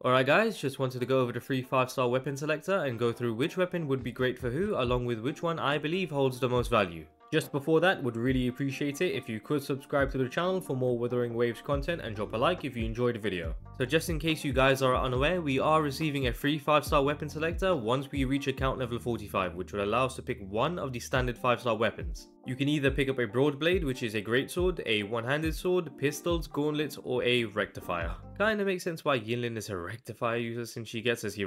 Alright guys, just wanted to go over the free 5-star weapon selector and go through which weapon would be great for who, along with which one I believe holds the most value. Just before that, would really appreciate it if you could subscribe to the channel for more WutheringWaves content and drop a like if you enjoyed the video. So just in case you guys are unaware, we are receiving a free 5-star weapon selector once we reach account level 45, which will allow us to pick one of the standard 5-star weapons. You can either pick up a broadblade, which is a greatsword, a one-handed sword, pistols, gauntlets, or a rectifier. Kinda makes sense why Yangyang is a rectifier user since she gets as he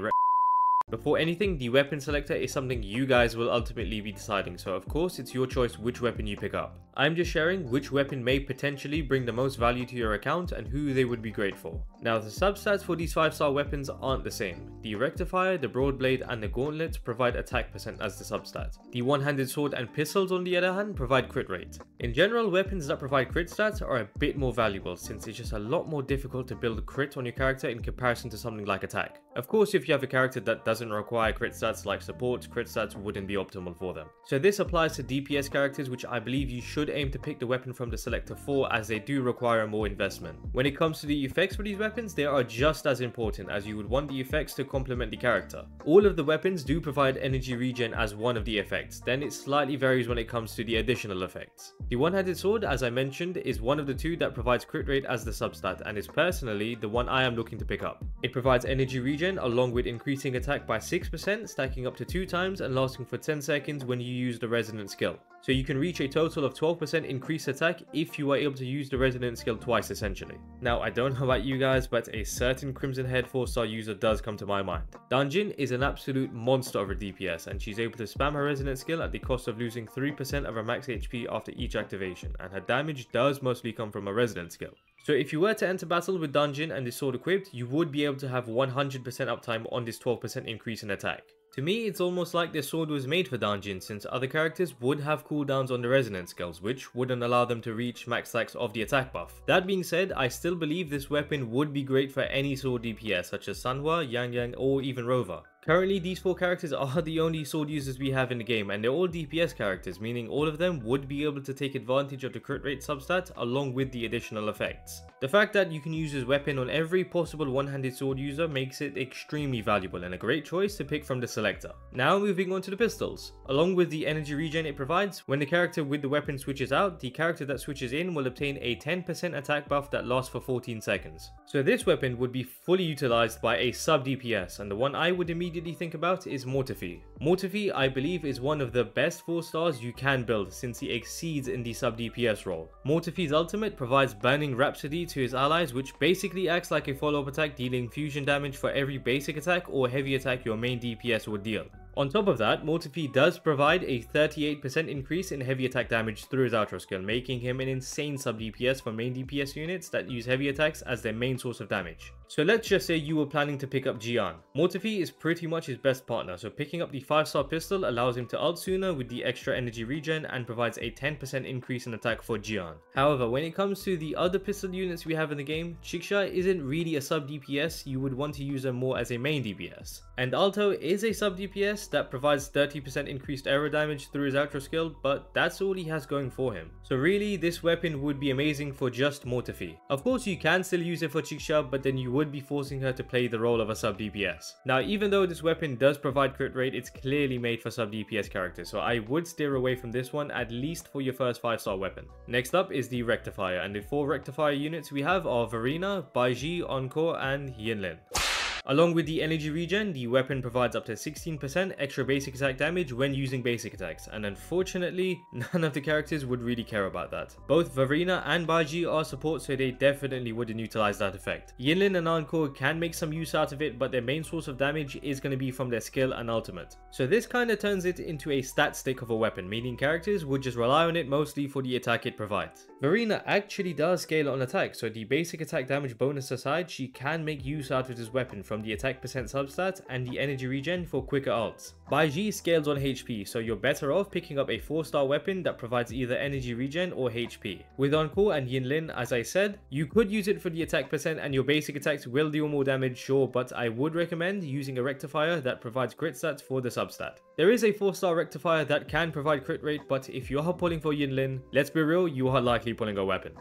Before anything, the weapon selector is something you guys will ultimately be deciding, so of course it's your choice which weapon you pick up. I'm just sharing which weapon may potentially bring the most value to your account and who they would be great for. Now the substats for these 5-star weapons aren't the same. The rectifier, the broadblade and the gauntlets provide attack percent as the substat. The one-handed sword and pistols on the other hand provide crit rate. In general, weapons that provide crit stats are a bit more valuable since it's just a lot more difficult to build a crit on your character in comparison to something like attack. Of course, if you have a character that doesn't require crit stats like support, crit stats wouldn't be optimal for them. So this applies to DPS characters, which I believe you should aim to pick the weapon from the selector for, as they do require more investment. When it comes to the effects for these weapons, they are just as important, as you would want the effects to complement the character. All of the weapons do provide energy regen as one of the effects, then it slightly varies when it comes to the additional effects. The one-handed sword, as I mentioned, is one of the two that provides crit rate as the substat and is personally the one I am looking to pick up. It provides energy regen along with increasing attack by 6%, stacking up to 2 times and lasting for 10 seconds when you use the resonant skill. So you can reach a total of 12% increased attack if you are able to use the resonant skill twice essentially. Now I don't know about you guys, but a certain Crimson Head 4-star user does come to my mind. Dungeon is an absolute monster of a DPS and she's able to spam her resonant skill at the cost of losing 3% of her max HP after each activation, and her damage does mostly come from a resonant skill. So if you were to enter battle with Dungeon and this sword equipped, you would be able to have 100% uptime on this 12% increase in attack. To me, it's almost like this sword was made for Dungeon, since other characters would have cooldowns on the resonance skills, which wouldn't allow them to reach max stacks of the attack buff. That being said, I still believe this weapon would be great for any sword DPS such as Sanhua, Yangyang, or even Rover. Currently, these 4 characters are the only sword users we have in the game, and they're all DPS characters, meaning all of them would be able to take advantage of the crit rate substat along with the additional effects. The fact that you can use this weapon on every possible one-handed sword user makes it extremely valuable and a great choice to pick from the selector. Now moving on to the pistols. Along with the energy regen it provides, when the character with the weapon switches out, the character that switches in will obtain a 10% attack buff that lasts for 14 seconds. So this weapon would be fully utilized by a sub DPS, and the one I would immediately think about is Mortifi. Mortifi, I believe, is one of the best 4-stars you can build since he exceeds in the sub DPS role. Mortifi's ultimate provides Burning Rhapsody to his allies, which basically acts like a follow-up attack, dealing fusion damage for every basic attack or heavy attack your main DPS would deal. On top of that, Mortifi does provide a 38% increase in heavy attack damage through his outro skill, making him an insane sub DPS for main DPS units that use heavy attacks as their main source of damage. So let's just say you were planning to pick up Jiyan. Mortifi is pretty much his best partner, so picking up the 5-star pistol allows him to ult sooner with the extra energy regen and provides a 10% increase in attack for Jiyan. However, when it comes to the other pistol units we have in the game, Chiksha isn't really a sub DPS, you would want to use them more as a main DPS. And Alto is a sub DPS that provides 30% increased aero damage through his outro skill, but that's all he has going for him. So really, this weapon would be amazing for just Mortifi. Of course, you can still use it for Chiksha, but then you would be forcing her to play the role of a sub DPS. Now, even though this weapon does provide crit rate, it's clearly made for sub DPS characters, so I would steer away from this one, at least for your first 5-star weapon. Next up is the Rectifier, and the 4 Rectifier units we have are Verina, Baiji, Encore, and Yangyang. Along with the energy regen, the weapon provides up to 16% extra basic attack damage when using basic attacks, and unfortunately, none of the characters would really care about that. Both Verina and Baiji are support, so they definitely wouldn't utilize that effect. Yangyang and Encore can make some use out of it, but their main source of damage is going to be from their skill and ultimate. So this kind of turns it into a stat stick of a weapon, meaning characters would just rely on it mostly for the attack it provides. Verina actually does scale on attack, so the basic attack damage bonus aside, she can make use out of this weapon from the attack percent substat and the energy regen for quicker ults. Baiji scales on HP, so you're better off picking up a 4-star weapon that provides either energy regen or HP. With Encore and Yangyang, as I said, you could use it for the attack percent and your basic attacks will deal more damage, sure, but I would recommend using a Rectifier that provides crit stats for the substat. There is a 4-star Rectifier that can provide crit rate, but if you are pulling for Yangyang, let's be real, you are likely pulling a weapon.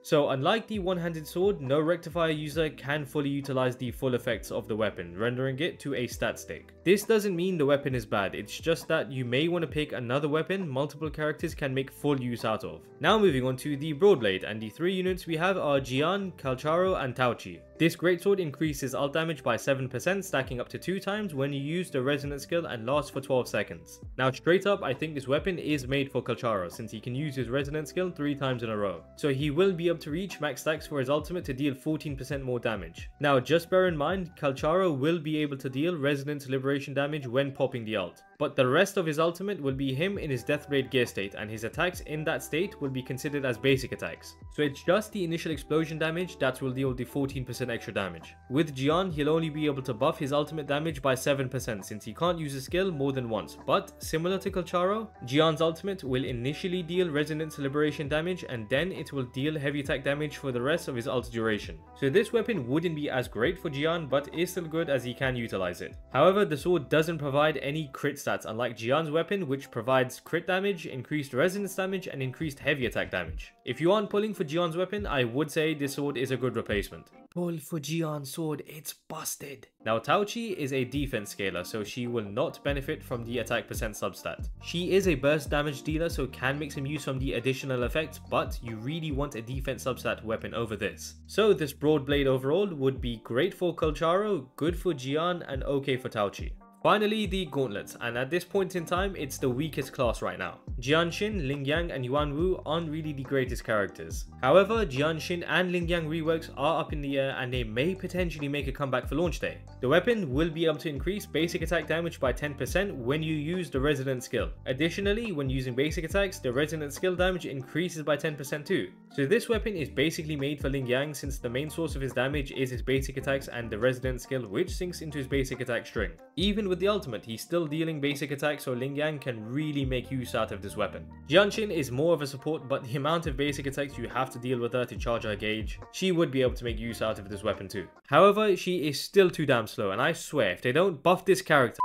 So unlike the one-handed sword, no Rectifier user can fully utilize the full effects of the weapon, rendering it to a stat stick. This doesn't mean the weapon is bad, it's just that you may want to pick another weapon multiple characters can make full use out of. Now moving on to the Broadblade, and the 3 units we have are Jiyan, Kalcharo and Tauchi. This greatsword increases ult damage by 7%, stacking up to 2 times when you use the resonant skill and lasts for 12 seconds. Now straight up, I think this weapon is made for Kalcharo since he can use his resonant skill 3 times in a row. So he will be able to reach max stacks for his ultimate to deal 14% more damage. Now just bear in mind, Kalcharo will be able to deal resonant liberation damage when popping the ult. But the rest of his ultimate will be him in his Deathblade gear state, and his attacks in that state will be considered as basic attacks. So it's just the initial explosion damage that will deal the 14% extra damage. With Jiyan, he'll only be able to buff his ultimate damage by 7% since he can't use his skill more than once. But similar to Kalcharo, Jiyan's ultimate will initially deal resonance liberation damage and then it will deal heavy attack damage for the rest of his ult duration. So this weapon wouldn't be as great for Jiyan, but is still good as he can utilize it. However, the sword doesn't provide any crit stats, unlike Jiyan's weapon, which provides crit damage, increased resonance damage and increased heavy attack damage. If you aren't pulling for Jiyan's weapon, I would say this sword is a good replacement. Pull for Jiyan's sword, it's busted. Now Tauchi is a defense scaler, so she will not benefit from the attack percent substat. She is a burst damage dealer, so can make some use from the additional effect, but you really want a defense substat weapon over this. So this Broadblade overall would be great for Kalcharo, good for Jiyan and okay for Tauchi. Finally, the Gauntlets, and at this point in time, it's the weakest class right now. Jiyan, Yangyang and Yuanwu aren't really the greatest characters. However, Jiyan and Yangyang reworks are up in the air and they may potentially make a comeback for launch day. The weapon will be able to increase basic attack damage by 10% when you use the resonant skill. Additionally, when using basic attacks, the resonant skill damage increases by 10% too. So this weapon is basically made for Yangyang since the main source of his damage is his basic attacks and the resonant skill, which syncs into his basic attack string. Even with the ultimate, he's still dealing basic attacks, so Yangyang can really make use out of this weapon. Jiyan is more of a support, but the amount of basic attacks you have to deal with her to charge her gauge, she would be able to make use out of this weapon too. However, she is still too damn slow, and I swear if they don't buff this character,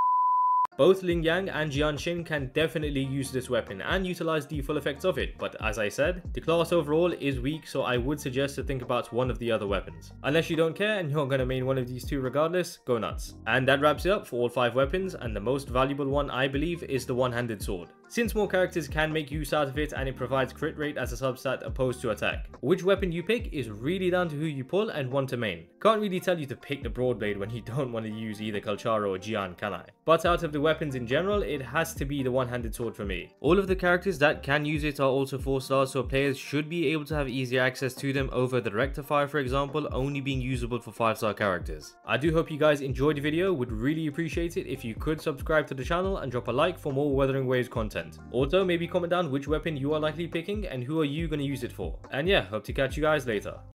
both Yangyang and Jiyan can definitely use this weapon and utilize the full effects of it, but as I said, the class overall is weak, so I would suggest to think about one of the other weapons. Unless you don't care and you're gonna main one of these two regardless, go nuts. And that wraps it up for all 5 weapons, and the most valuable one I believe is the one-handed sword. Since more characters can make use out of it and it provides crit rate as a substat opposed to attack. Which weapon you pick is really down to who you pull and want to main. Can't really tell you to pick the Broadblade when you don't want to use either Kalcharo or Jiyan, can I? But out of the weapons in general, it has to be the one-handed sword for me. All of the characters that can use it are also 4 stars, so players should be able to have easier access to them over the Rectifier, for example, only being usable for 5-star characters. I do hope you guys enjoyed the video, would really appreciate it if you could subscribe to the channel and drop a like for more WutheringWaves content. Also, maybe comment down which weapon you are likely picking and who are you going to use it for. And yeah, hope to catch you guys later.